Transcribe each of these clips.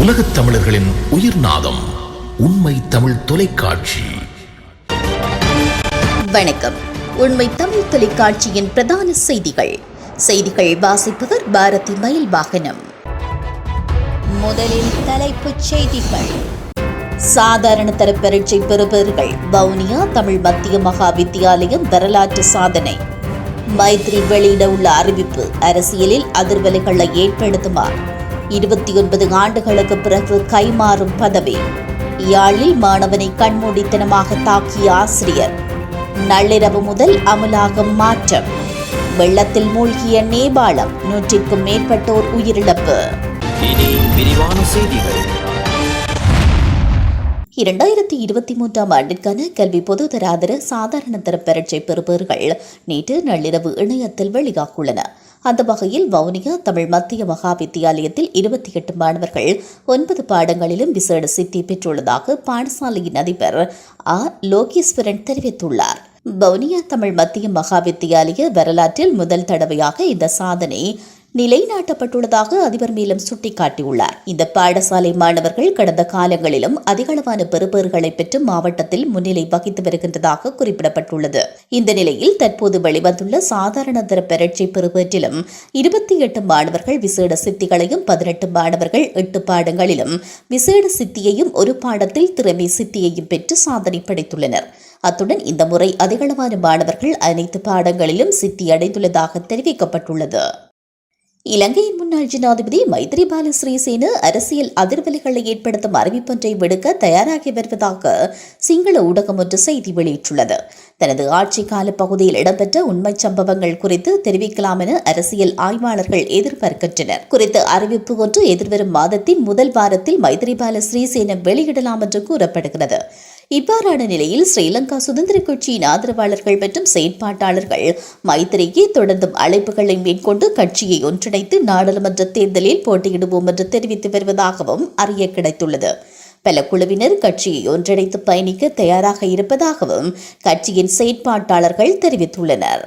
உலகத் தமிழர்களின் உயிர்நாதம் உண்மை தமிழ் தொலைக்காட்சி. வணக்கம். உண்மை தமிழ் தொலைக்காட்சியின் பிரதான செய்திகள் வாசிப்பவர் பாரதி மயில் வாகனம். முதலில் தலைப்புச் செய்திகள். சாதாரண தர பரீட்சை பெறுபவர்கள் வவுனியா தமிழ் மத்திய மகா வித்தியாலயம் வரலாற்று சாதனை. மைத்ரி வெளியிட உள்ள அறிவிப்பு அரசியலில் அதிர்வலைகளை ஏற்படுத்துமா? 29 ஆண்டுகளுக்கு பிறகு கைமாறும் பதவி. யாழில் மாணவனை கண்மூடித்தனமாக தாக்கிய ஆசிரியர். நள்ளிரவு முதல் அமலாகும் மாற்றம். வெள்ளத்தில் மூழ்கிய நேபாளம் 100க்கும் மேற்பட்டோர் உயிரிழப்பு. இனி விரிவான செய்திகள். 2023ஆம் ஆண்டிற்கான கல்வி பொதுதராதர சாதாரண தர பரீட்சை பெறுபவர்கள் நேற்று நள்ளிரவு இணையத்தில் வெளியாகியுள்ளன. அந்த வகையில் வவுனியா தமிழ் மத்திய மகா வித்தியாலயத்தில் 28 மாணவர்கள் 9 பாடங்களிலும் விசேட சித்தி பெற்றுள்ளதாக பாடசாலையின் அதிபர் லோகேஸ்வரன் தெரிவித்துள்ளார். வவுனியா தமிழ் மத்திய மகா வித்தியாலய வரலாற்றில் முதல் தடவையாக இந்த சாதனை நிலைநாட்டப்பட்டுள்ளதாக அதிபர் மேலும் சுட்டிக்காட்டியுள்ளார். இந்த பாடசாலை மாணவர்கள் கடந்த காலங்களிலும் அதிகளவான பெறுபேறுகளை பெற்று மாவட்டத்தில் முன்னிலை வகித்து வருகின்றதாக குறிப்பிடப்பட்டுள்ளது. இந்த நிலையில் தற்போது வெளிவந்துள்ள சாதாரண தர பரீட்சை பெறுபேற்றிலும் 28 மாணவர்கள் விசேட சித்திகளையும் 18 மாணவர்கள் 8 பாடங்களிலும் விசேட சித்தியையும் ஒரு பாடத்தில் திறமை சித்தியையும் பெற்று சாதனை படைத்துள்ளனர். அத்துடன் இந்த முறை அதிகளவான மாணவர்கள் அனைத்து பாடங்களிலும் சித்தி அடைந்துள்ளதாக தெரிவிக்கப்பட்டுள்ளது. இலங்கையின் முன்னாள் ஜனாதிபதி மைத்ரிபால சிறிசேன அரசியல் அதிர்வலைகளை ஏற்படுத்தும் அறிவிப்பொன்றை விடுக்க தயாராகி வருவதாக சிங்கள ஊடகம் ஒன்று செய்தி வெளியிட்டுள்ளது. தனது ஆட்சி கால பகுதியில் இடம்பெற்ற உண்மை சம்பவங்கள் குறித்து தெரிவிக்கலாம் என அரசியல் ஆய்வாளர்கள் எதிர்பார்க்கின்றனர். குறித்த அறிவிப்பு ஒன்று எதிர்வரும் மாதத்தின் முதல் வாரத்தில் மைத்ரிபால சிறிசேன வெளியிடலாம் என்று கூறப்படுகிறது. இவ்வாறான நிலையில் ஸ்ரீலங்கா சுதந்திர கட்சியின் ஆதரவாளர்கள் மற்றும் செயற்பாட்டாளர்கள் மைத்திரிக்கு தொடர்ந்தும் அழைப்புகளை மேற்கொண்டு கட்சியை ஒன்றிணைத்து நாடாளுமன்ற தேர்தலில் போட்டியிடுவோம் என்று தெரிவித்து வருவதாகவும் அறிய கிடைத்துள்ளது. பல குழுவினர் கட்சியை ஒன்றிணைத்து பயணிக்க தயாராக இருப்பதாகவும் கட்சியின் செயற்பாட்டாளர்கள் தெரிவித்துள்ளனர்.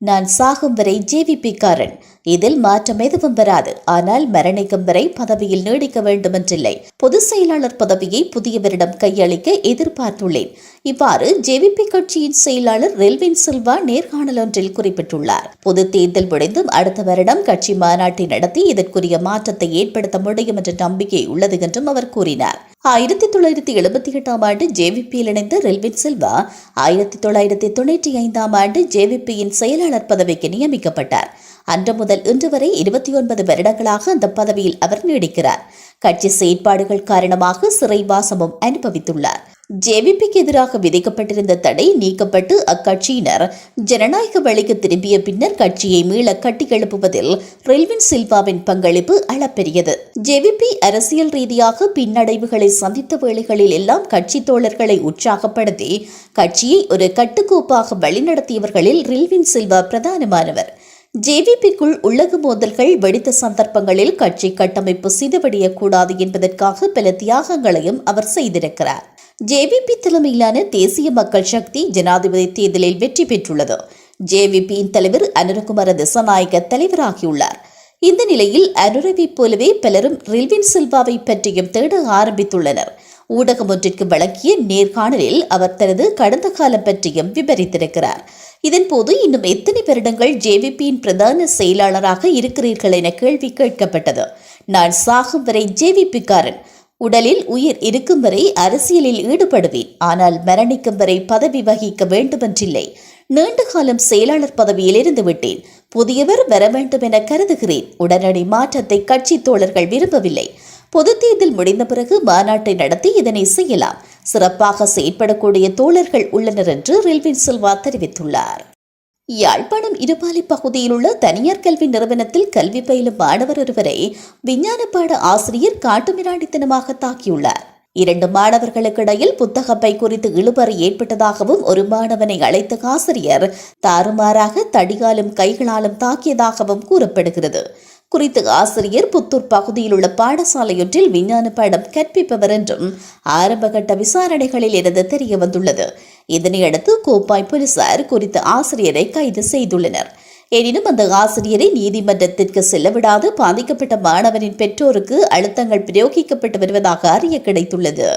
நான் சாகும் வரை ஜேவிபி காரன், இதில் மாற்றம் எதுவும் வராது. ஆனால் மரணிக்கும் வரை பதவியில் நீடிக்க வேண்டுமென்றில்லை. பொதுச் செயலாளர் பதவியை புதியவரிடம் கையளிக்க எதிர்பார்த்துள்ளேன். இவ்வாறு ஜேவிபி கட்சியின் செயலாளர் ரெல்வின் சில்வா நேர்காணல் ஒன்றில் குறிப்பிட்டுள்ளார். பொது தேர்தல் முடிந்தும் அடுத்த வருடம் கட்சி மாநாட்டை நடத்தி இதற்குரிய மாற்றத்தை ஏற்படுத்த முடியும் என்ற நம்பிக்கை உள்ளது என்றும் அவர் கூறினார். 1978ஆம் ஆண்டு ஜேவிபியில் இணைந்த ரெல்வின் சில்வா 1995ஆம் ஆண்டு ஜேவிபியின் செயலாளர் பதவிக்கு நியமிக்கப்பட்டார். அன்று முதல் இன்று வரை 29 வருடங்களாக அந்த பதவியில் அவர் நீடிக்கிறார். கட்சி செயற்பாடுகள் காரணமாக சிறைவாசமும் அனுபவித்துள்ளார். ஜேவிபிக்கு எதிராக விதிக்கப்பட்டிருந்த தடை நீக்கப்பட்டு அக்கட்சியினர் ஜனநாயக வழிக்கு திரும்பிய பின்னர் கட்சியை மீள கட்டியெழுப்புவதில் ரெல்வின் சில்வாவின் பங்களிப்பு அளப்பெரியது. ஜேவிபி அரசியல் ரீதியாக பின்னடைவுகளை சந்தித்த வேளைகளில் எல்லாம் கட்சி தோழர்களை உற்சாகப்படுத்தி கட்சியை ஒரு கட்டுக்கோப்பாக வழிநடத்தியவர்களில் ரெல்வின் சில்வா பிரதானமானவர். ஜேவிபிக்குள் உள்ளக மோதல்கள் வெடித்த சந்தர்ப்பங்களில் கட்சி கட்டமைப்பு சிதைவடையக்கூடாது என்பதற்காக பல தியாகங்களையும் அவர் செய்திருக்கிறார். ஜேவிபி தலைமையிலான தேசிய மக்கள் சக்தி ஜனாதிபதி தேர்தலில் வெற்றி பெற்றுள்ளது. ஜேவிபியின் தலைவர் அனுரகுமார திசாநாயக்க தலைவராகியுள்ளார். இந்த நிலையில் அனுரவை போலவே பலரும் ரெல்வின் சில்வாவை பற்றியும் தேட ஆரம்பித்துள்ளனர். ஊடகம் ஒன்றிற்கு வழங்கிய நேர்காணலில் அவர் தனது கடந்த காலம் பற்றியும் விவரித்திருக்கிறார். இதன்போது இன்னும் எத்தனை வருடங்கள் ஜேவிபியின் பிரதான செயலாளராக இருக்கிறீர்கள் என கேள்வி கேட்கப்பட்டது. நான் சாகும் வரை ஜேவிபிக்காரன், உடலில் உயிர் இருக்கும் வரை அரசியலில் ஈடுபடுவேன். ஆனால் மரணிக்கும் வரை பதவி வகிக்க வேண்டுமென்றில்லை. நீண்ட காலம் செயலாளர் பதவியில் இருந்து விட்டேன். புதியவர் வர வேண்டும் என கருதுகிறேன். உடனடி மாற்றத்தை கட்சி தோழர்கள் விரும்பவில்லை. பொது தேர்தல் முடிந்த பிறகு மாநாட்டை நடத்தி இதனை செய்யலாம். சிறப்பாக செயற்படக்கூடிய தோழர்கள் உள்ளனர் என்று ரெல்வின் சில்வா தெரிவித்துள்ளார். யாழ்ப்பாணம் இருபாலி பகுதியில் உள்ள தனியார் கல்வி நிறுவனத்தில் கல்வி பயிலும் மாணவர் ஒருவரை விஞ்ஞான பாட ஆசிரியர் காட்டுமிராண்டித்தனமாக தாக்கியுள்ளார். 2 மாணவர்களுக்கு இடையில் புத்தகப்பை குறித்து இழுபறி ஏற்பட்டதாகவும் ஒரு மாணவனை அழைத்த ஆசிரியர் தாறுமாறாக தடியாலும் கைகளாலும் தாக்கியதாகவும் கூறப்படுகிறது. குறித்த ஆசிரியர் புத்தூர் பகுதியில் உள்ள பாடசாலையொன்றில் விஞ்ஞான பாடம் கற்பிப்பவர் என்றும் ஆரம்பகட்ட விசாரணைகளில் இருந்து தெரிய வந்துள்ளது. இதனையடுத்து கோப்பாய் போலீசார் குறித்த ஆசிரியரை கைது செய்துள்ளனர். எனினும் அந்த ஆசிரியரை நீதிமன்றத்திற்கு செல்லவிடாது பாதிக்கப்பட்ட மாணவனின் பெற்றோருக்கு அழுத்தங்கள் பிரயோகிக்கப்பட்டு வருவதாக அறிய கிடைத்துள்ளது.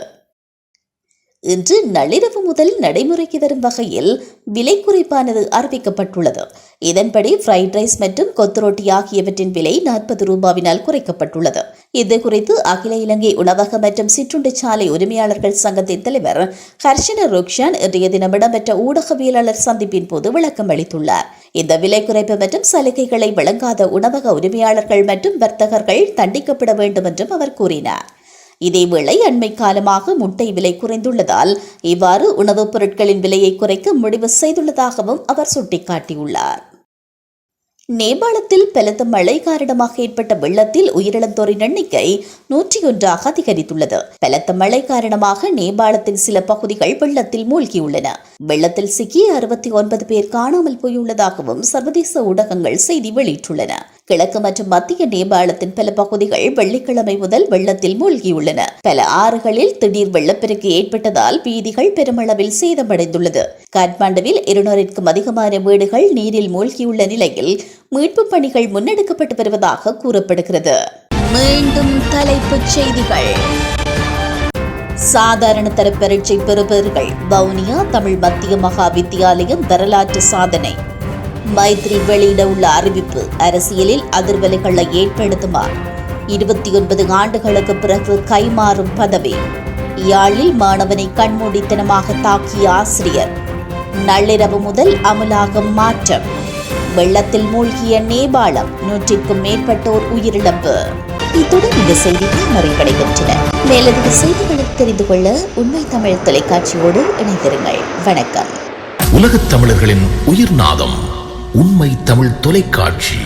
இன்று நள்ளிரவு முதல் நடைமுறைக்கு வரும் வகையில் விலை குறைப்பானது அறிவிக்கப்பட்டுள்ளது. இதன்படி ஃப்ரைட் ரைஸ் மற்றும் கொத்து ரொட்டி ஆகியவற்றின் விலை 40 ரூபாவினால் குறைக்கப்பட்டுள்ளது. இது குறித்து அகில இலங்கை உணவக மற்றும் சிற்றுண்டி சாலை உரிமையாளர்கள் சங்கத்தின் தலைவர் ஹர்ஷன ருக்ஷான் இன்றைய தினம் இடம்பெற்ற ஊடகவியலாளர் சந்திப்பின் போது விளக்கம் அளித்துள்ளார். இந்த விலை குறைப்பு மற்றும் சலுகைகளை வழங்காத உணவக உரிமையாளர்கள் மற்றும் வர்த்தகர்கள் தண்டிக்கப்பட வேண்டும் என்றும் அவர் கூறினார். இதேவேளை அண்மை காலமாக முட்டை விலை குறைந்துள்ளதால் இவ்வாறு உணவுப் பொருட்களின் விலையை குறைக்க முடிவு செய்துள்ளதாகவும் அவர் சுட்டிக்காட்டியுள்ளார். நேபாளத்தில் பலத்த மழை காரணமாக ஏற்பட்ட வெள்ளத்தில் உயிரிழந்தோரின் எண்ணிக்கை 101ஆக அதிகரித்துள்ளது. பலத்த மழை காரணமாக நேபாளத்தின் சில பகுதிகள் வெள்ளத்தில் மூழ்கியுள்ளன. வெள்ளத்தில் சிக்கிய 69 பேர் காணாமல் போயுள்ளதாகவும் சர்வதேச ஊடகங்கள் செய்தி வெளியிட்டுள்ளன. கிழக்கு மற்றும் மத்திய நேபாளத்தின் பல பகுதிகள் வெள்ளிக்கிழமை முதல் வெள்ளத்தில் மூழ்கியுள்ளன. பல ஆறுகளில் திடீர் வெள்ளப்பெருக்கு ஏற்பட்டதால் வீதிகள் பெருமளவில் சேதமடைந்துள்ளது. காட்மாண்டுவில் 200க்கும் அதிகமான வீடுகள் நீரில் மூழ்கியுள்ள நிலையில் மீட்பு பணிகள் முன்னெடுக்கப்பட்டு வருவதாக கூறப்படுகிறது. மீண்டும் தலைப்புச் செய்திகள். சாதாரண தர பரீட்சை பெறுபவர்கள் வவுனியா தமிழ் மத்திய மகா வித்தியாலயம் வரலாற்று சாதனை. மைத்ரி வெளியிட உள்ள அறிவிப்பு அரசியலில் அதிர்வலைகளை ஏற்படுத்துமா? 29 ஆண்டுகளுக்கு பிறகு கைமாறும் பதவி. யாழில் மாணவனை கண்மூடித்தனமாக தாக்கிய ஆசிரியர். நள்ளிரவு முதல் அமலாகும் மாற்றம். வெள்ளத்தில் மூழ்கிய நேபாளம் 100க்கும் மேற்பட்டோர் உயிரிழப்பு. இத்துடன் இந்த செய்திகள் நிறைவடைகின்றன. மேலதிக செய்திகளை தெரிந்து கொள்ள உண்மை தமிழ் தொலைக்காட்சியோடு இணைந்திருங்கள். வணக்கம். உலகத் தமிழர்களின் உயிர்நாதம் உண்மை தமிழ் தொலைக்காட்சி.